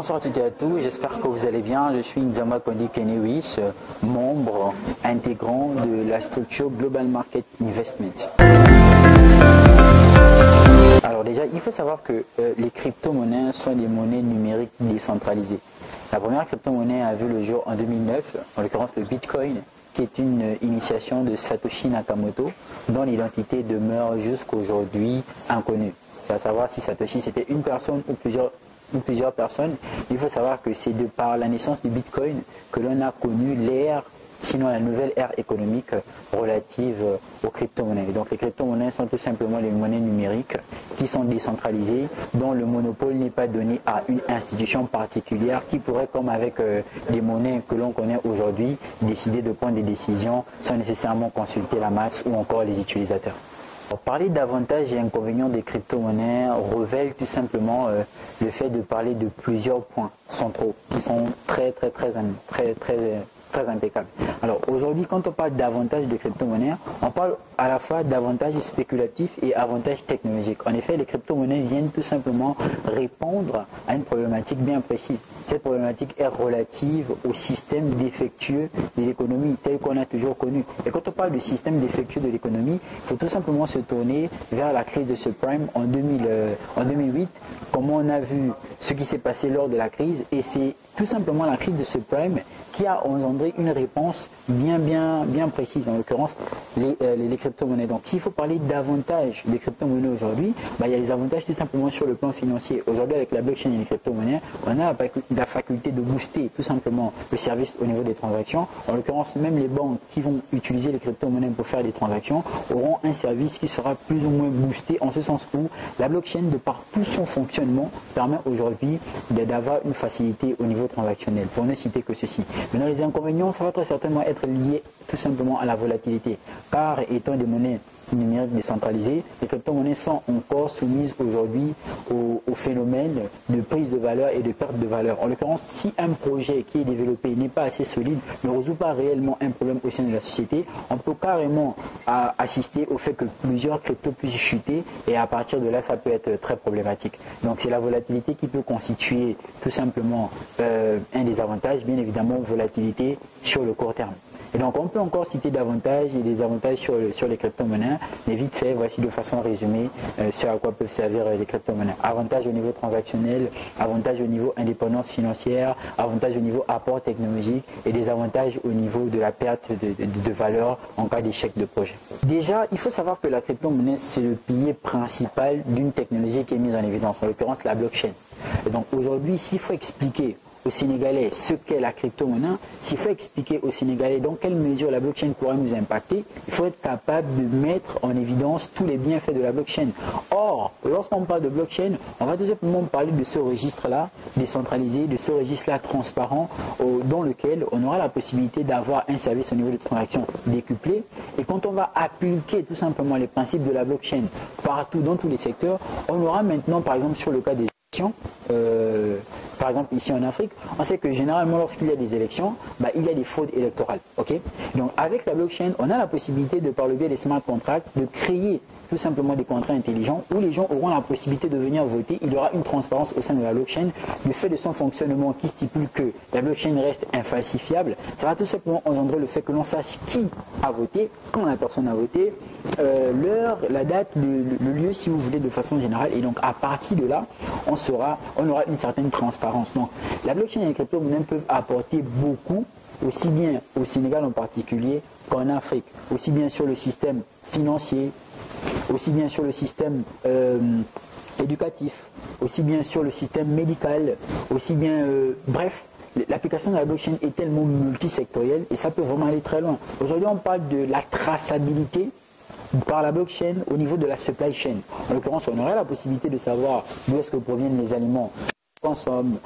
Bonsoir à toutes et à tous, j'espère que vous allez bien. Je suis Nzama Kondi Kenewis, membre intégrant de la structure Global Market Investment. Alors déjà, il faut savoir que les crypto-monnaies sont des monnaies numériques décentralisées. La première crypto-monnaie a vu le jour en 2009, en l'occurrence le Bitcoin, qui est une initiation de Satoshi Nakamoto, dont l'identité demeure jusqu'aujourd'hui inconnue. À savoir si Satoshi c'était une personne ou plusieurs personnes. Il faut savoir que c'est de par la naissance du Bitcoin que l'on a connu l'ère, sinon la nouvelle ère économique relative aux crypto-monnaies. Donc les crypto-monnaies sont tout simplement les monnaies numériques qui sont décentralisées, dont le monopole n'est pas donné à une institution particulière qui pourrait, comme avec les monnaies que l'on connaît aujourd'hui, décider de prendre des décisions sans nécessairement consulter la masse ou encore les utilisateurs. Pour parler d'avantages et inconvénients des crypto-monnaies révèle tout simplement le fait de parler de plusieurs points centraux qui sont très impeccables. Alors aujourd'hui, quand on parle d'avantages de crypto-monnaies, on parle à la fois d'avantages spéculatifs et avantages technologiques. En effet, les crypto-monnaies viennent tout simplement répondre à une problématique bien précise. Cette problématique est relative au système défectueux de l'économie tel qu'on a toujours connu. Et quand on parle du système défectueux de l'économie, il faut tout simplement se tourner vers la crise de subprime en 2008, comment on a vu ce qui s'est passé lors de la crise, et c'est tout simplement la crise de subprime qui a engendré une réponse bien précise, en l'occurrence les crypto-monnaies. Donc s'il faut parler d'avantages des crypto-monnaies aujourd'hui, il y a les avantages tout simplement sur le plan financier. Aujourd'hui, avec la blockchain et les crypto-monnaies, on a la faculté de booster tout simplement le service au niveau des transactions. En l'occurrence, même les banques qui vont utiliser les crypto-monnaies pour faire des transactions auront un service qui sera plus ou moins boosté, en ce sens où la blockchain, de par tout son fonctionnement, permet aujourd'hui d'avoir une facilité au niveau transactionnel, pour ne citer que ceci. Maintenant, les inconvénients, ça va très certainement être lié tout simplement à la volatilité, car étant des monnaies numériques décentralisées, les crypto-monnaies sont encore soumises aujourd'hui au phénomène de prise de valeur et de perte de valeur. En l'occurrence, si un projet qui est développé n'est pas assez solide, ne résout pas réellement un problème au sein de la société, on peut carrément assister au fait que plusieurs cryptos puissent chuter, et à partir de là, ça peut être très problématique. Donc c'est la volatilité qui peut constituer tout simplement un des avantages, bien évidemment, volatilité sur le court terme. Et donc on peut encore citer davantage et des avantages sur les crypto-monnaies, mais vite fait, voici de façon résumée ce à quoi peuvent servir les crypto-monnaies. Avantages au niveau transactionnel, avantages au niveau indépendance financière, avantages au niveau apport technologique et des avantages au niveau de la perte de valeur en cas d'échec de projet. Déjà, il faut savoir que la crypto-monnaie, c'est le pilier principal d'une technologie qui est mise en évidence, en l'occurrence la blockchain. Et donc aujourd'hui, s'il faut expliquer aux Sénégalais ce qu'est la crypto-monnaie, s'il faut expliquer aux Sénégalais dans quelle mesure la blockchain pourrait nous impacter, il faut être capable de mettre en évidence tous les bienfaits de la blockchain. Or, lorsqu'on parle de blockchain, on va tout simplement parler de ce registre-là décentralisé, de ce registre-là transparent, dans lequel on aura la possibilité d'avoir un service au niveau de transaction décuplé. Et quand on va appliquer tout simplement les principes de la blockchain partout, dans tous les secteurs, on aura maintenant, par exemple, sur le cas des élections, par exemple ici en Afrique, on sait que généralement lorsqu'il y a des élections, il y a des fraudes électorales. Donc avec la blockchain, on a la possibilité de, par le biais des smart contracts, de créer tout simplement des contrats intelligents où les gens auront la possibilité de venir voter. Il y aura une transparence au sein de la blockchain. Du fait de son fonctionnement qui stipule que la blockchain reste infalsifiable, ça va tout simplement engendrer le fait que l'on sache qui a voté, quand la personne a voté, l'heure, la date, le lieu, si vous voulez, de façon générale. Et donc à partir de là, on aura une certaine transparence. Donc la blockchain et les crypto-monnaies peuvent apporter beaucoup, aussi bien au Sénégal en particulier qu'en Afrique, aussi bien sur le système financier, aussi bien sur le système éducatif, aussi bien sur le système médical, aussi bien, bref, l'application de la blockchain est tellement multisectorielle et ça peut vraiment aller très loin. Aujourd'hui, on parle de la traçabilité par la blockchain au niveau de la supply chain. En l'occurrence, on aurait la possibilité de savoir d'où est-ce que proviennent les aliments qu'on consomme,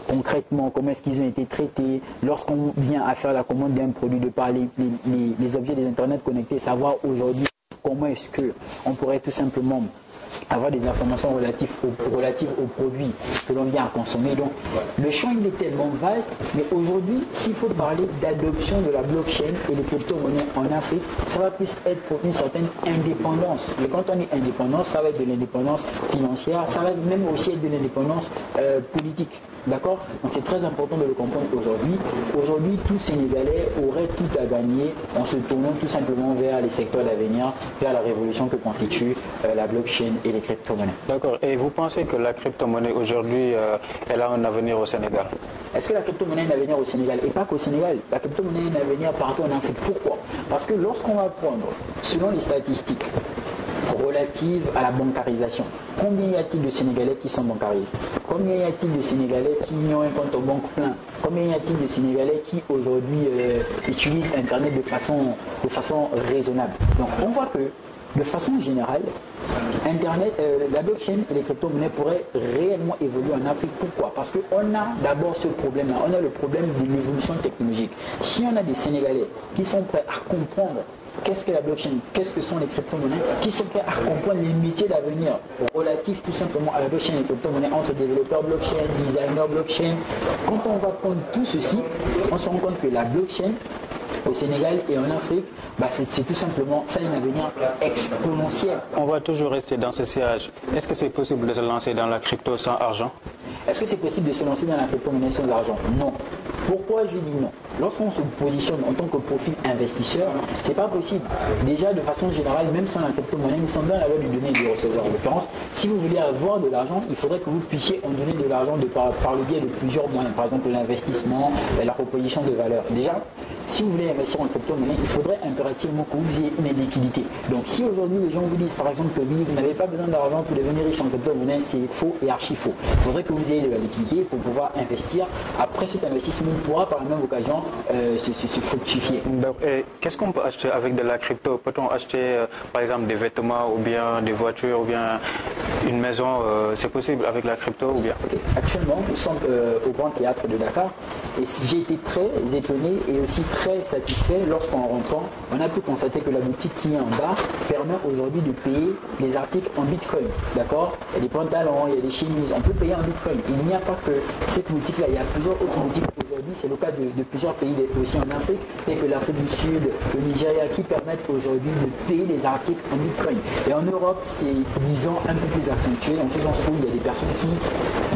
concrètement, comment est-ce qu'ils ont été traités, lorsqu'on vient à faire la commande d'un produit, de par les objets des Internet connectés, savoir aujourd'hui comment est-ce qu'on pourrait tout simplement avoir des informations relatives aux produits que l'on vient à consommer. Donc le champ il est tellement vaste, mais aujourd'hui, s'il faut parler d'adoption de la blockchain et des crypto-monnaies en Afrique, ça va plus être pour une certaine indépendance. Et quand on est indépendant, ça va être de l'indépendance financière, ça va même aussi être de l'indépendance politique. D'accord? Donc c'est très important de le comprendre aujourd'hui. Aujourd'hui, tout Sénégalais aurait tout à gagner en se tournant tout simplement vers les secteurs d'avenir, vers la révolution que constitue la blockchain et les crypto-monnaies. D'accord. Et vous pensez que la crypto-monnaie aujourd'hui, elle a un avenir au Sénégal? Est-ce que la crypto-monnaie a un avenir au Sénégal? Et pas qu'au Sénégal. La crypto-monnaie a un avenir partout en Afrique. Pourquoi? Parce que lorsqu'on va prendre, selon les statistiques relatives à la bancarisation, combien y a-t-il de Sénégalais qui sont bancarisés? Combien y a-t-il de Sénégalais qui ont un compte en banque plein? Combien y a-t-il de Sénégalais qui aujourd'hui utilisent Internet de façon raisonnable? Donc on voit que de façon générale, Internet, la blockchain et les crypto-monnaies pourraient réellement évoluer en Afrique. Pourquoi? Parce qu'on a d'abord ce problème-là, on a le problème de l'évolution technologique. Si on a des Sénégalais qui sont prêts à comprendre qu'est-ce que la blockchain, qu'est-ce que sont les crypto-monnaies, qui sont prêts à comprendre les métiers d'avenir relatifs tout simplement à la blockchain et les crypto-monnaies entre développeurs blockchain, designers blockchain, quand on va prendre tout ceci, on se rend compte que la blockchain au Sénégal et en Afrique, c'est tout simplement, ça a un avenir exponentiel. On va toujours rester dans ce sillage. Est-ce que c'est possible de se lancer dans la crypto sans argent? Est-ce que c'est possible de se lancer dans la crypto-monnaie sans argent? Non. Pourquoi je dis non? Lorsqu'on se positionne en tant que profil investisseur, c'est pas possible. Déjà, de façon générale, même sans la crypto-monnaie, nous sommes dans la loi du donner et du recevoir. En l'occurrence, si vous voulez avoir de l'argent, il faudrait que vous puissiez en donner de l'argent par le biais de plusieurs moyens. Par exemple, l'investissement, la proposition de valeur. Déjà, si vous voulez investir en crypto-monnaie, il faudrait impérativement que vous ayez une liquidité. Donc si aujourd'hui les gens vous disent par exemple que oui, vous n'avez pas besoin d'argent pour devenir riche en crypto-monnaie, c'est faux et archi faux. Il faudrait que vous ayez de la liquidité pour pouvoir investir. Après cet investissement, on pourra par la même occasion se fructifier. Et qu'est-ce qu'on peut acheter avec de la crypto? Peut-on acheter par exemple des vêtements ou bien des voitures ou bien une maison? C'est possible avec la crypto ou bien? Okay. Actuellement, nous sommes au Grand Théâtre de Dakar et j'ai été très étonné et aussi très satisfait lorsqu'en rentrant, on a pu constater que la boutique qui est en bas permet aujourd'hui de payer les articles en bitcoin. D'accord? Il y a des pantalons, il y a des chemises, on peut payer en bitcoin. Il n'y a pas que cette boutique-là, il y a plusieurs autres boutiques aujourd'hui, c'est le cas de plusieurs pays aussi en Afrique, tels que l'Afrique du Sud, le Nigeria, qui permettent aujourd'hui de payer les articles en bitcoin. Et en Europe, c'est disons un peu plus accentué, en ce sens où il y a des personnes qui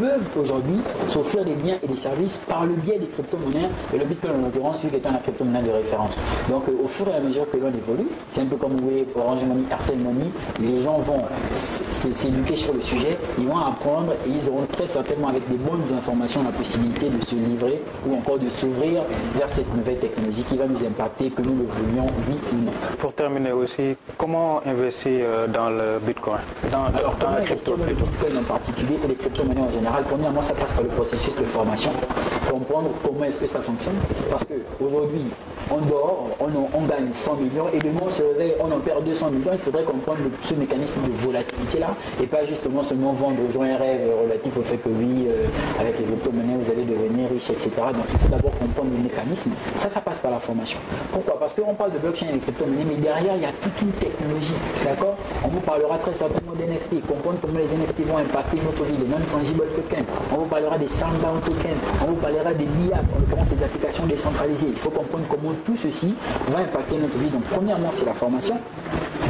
peuvent aujourd'hui s'offrir des biens et des services par le biais des crypto-monnaies, et le bitcoin en l'occurrence, lui étant la crypto-monnaie de référence. Donc au fur et à mesure que l'on évolue, c'est un peu comme vous voyez Orange Money, Airtel Money, les gens vont s'éduquer sur le sujet, ils vont apprendre et ils auront très certainement avec des bonnes informations la possibilité de se livrer ou encore de s'ouvrir vers cette nouvelle technologie qui va nous impacter, que nous le voulions, oui ou non. Pour terminer aussi, comment investir dans le bitcoin, dans la crypto? Le bitcoin en particulier et les crypto-monnaies en général, premièrement ça passe par le processus de formation, comprendre comment est-ce que ça fonctionne, parce qu'aujourd'hui on dort, on gagne 100 millions et demain on se réveille, on en perd 200 millions. Il faudrait comprendre ce mécanisme de volatilité là et pas justement seulement vendre aux gens un rêve relatif au fait que oui, avec les crypto-monnaies vous allez devenir riche, etc. Donc il faut d'abord comprendre le mécanisme. Ça passe par la formation. Pourquoi? Parce qu'on parle de blockchain et de crypto-monnaies, mais derrière il y a toute une technologie. D'accord? On vous parlera très certainement d'NFT, comprendre comment les NFT vont impacter notre vie, les non-fungible tokens. On vous parlera des sandbound tokens, on vous parlera des LIA, en l'occurrence des applications décentralisées. Il faut comprendre comment tout ceci va impacter notre vie. Donc premièrement, c'est la formation.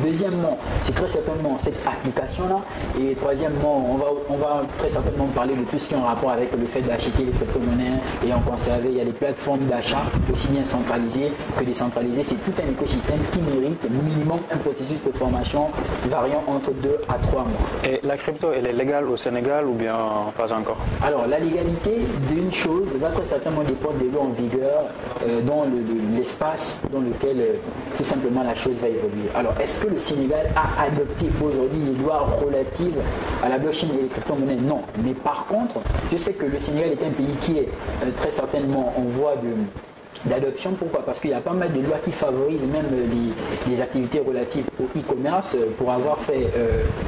Deuxièmement, c'est très certainement cette application-là. Et troisièmement, on va très certainement parler de tout ce qui est en rapport avec le fait d'acheter les crypto-monnaies et en conserver. Il y a des plateformes d'achat, aussi bien centralisées que décentralisées. C'est tout un écosystème qui mérite minimum un processus de formation variant entre 2 à 3 mois. Et la crypto, elle est légale au Sénégal ou bien pas encore? Alors, la légalité d'une chose va très certainement dépendre des lois en vigueur dans l'espace dans lequel tout simplement la chose va évoluer. Alors, est-ce que le Sénégal a adopté aujourd'hui les lois relatives à la blockchain et les crypto-monnaies? Non. Mais par contre, je sais que le Sénégal est un pays qui est très certainement en voie d'adoption. Pourquoi? Parce qu'il y a pas mal de lois qui favorisent même les activités relatives au e-commerce. Pour avoir fait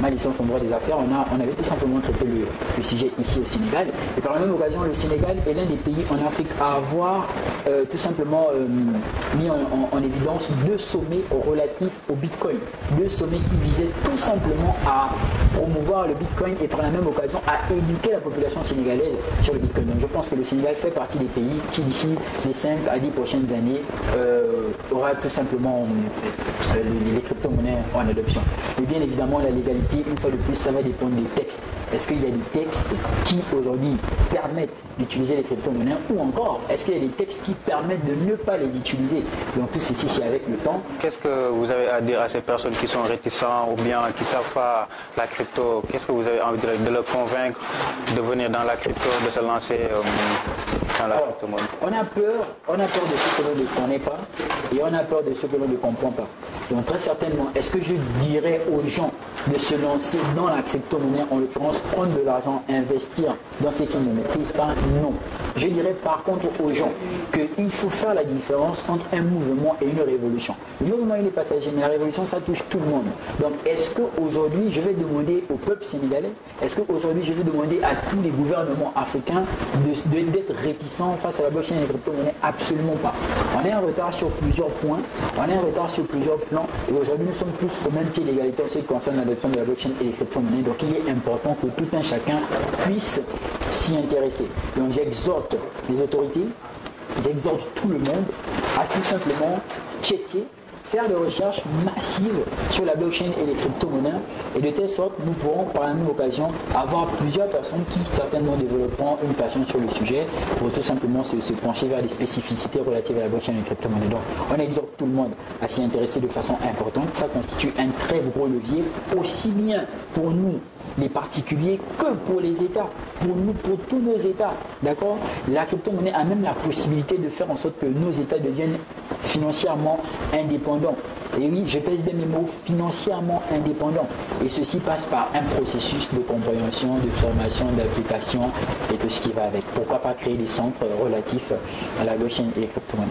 ma licence en droit des affaires, on avait tout simplement traité le sujet ici au Sénégal. Et par la même occasion, le Sénégal est l'un des pays en Afrique à avoir tout simplement mis en évidence 2 sommets relatifs au Bitcoin. 2 sommets qui visaient tout simplement à promouvoir le Bitcoin et par la même occasion à éduquer la population sénégalaise sur le Bitcoin. Donc je pense que le Sénégal fait partie des pays qui d'ici les 5 à 10 prochaines années aura tout simplement les crypto-monnaies en adoption. Et bien évidemment la légalité, une fois de plus, ça va dépendre des textes. Est-ce qu'il y a des textes qui aujourd'hui permettent d'utiliser les crypto-monnaies ou encore est-ce qu'il y a des textes qui permettent de ne pas les utiliser? Donc tout ceci c'est avec le temps. Qu'est-ce que vous avez à dire à ces personnes qui sont réticentes ou bien qui ne savent pas la crypto? Qu'est-ce que vous avez envie de leur convaincre de venir dans la crypto, de se lancer dans la crypto-monnaie? On a peur de ce que l'on ne connaît pas et on a peur de ce que l'on ne comprend pas. Donc très certainement, est-ce que je dirais aux gens de se lancer dans la crypto-monnaie, en l'occurrence prendre de l'argent, investir dans ce qu'ils ne maîtrisent pas? Non. Je dirais par contre aux gens qu'il faut faire la différence entre un mouvement et une révolution. Le mouvement il est passager, mais la révolution ça touche tout le monde. Donc est-ce qu'aujourd'hui je vais demander au peuple sénégalais, est-ce qu'aujourd'hui je vais demander à tous les gouvernements africains d'être réticents face à la blockchain et les crypto-monnaies? Absolument pas. On est en retard sur plusieurs points, on est en retard sur plusieurs plans et aujourd'hui nous sommes tous au même pied d'égalité en ce qui concerne l'adoption de la blockchain et les crypto-monnaies. Donc il est important que tout un chacun puisse s'y intéresser. Donc j'exhorte les autorités, j'exhorte tout le monde à tout simplement checker, faire des recherches massives sur la blockchain et les crypto-monnaies et de telle sorte nous pourrons par la même occasion avoir plusieurs personnes qui certainement développeront une passion sur le sujet pour tout simplement se pencher vers les spécificités relatives à la blockchain et les crypto-monnaies. Donc on exhorte tout le monde à s'y intéresser de façon importante. Ça constitue un très gros levier aussi bien pour nous les particuliers que pour les États, pour tous nos États, d'accord? La crypto-monnaie a même la possibilité de faire en sorte que nos États deviennent financièrement indépendants. Et oui, je pèse bien mes mots, financièrement indépendants. Et ceci passe par un processus de compréhension, de formation, d'application et tout ce qui va avec. Pourquoi pas créer des centres relatifs à la blockchain et les crypto-monnaies?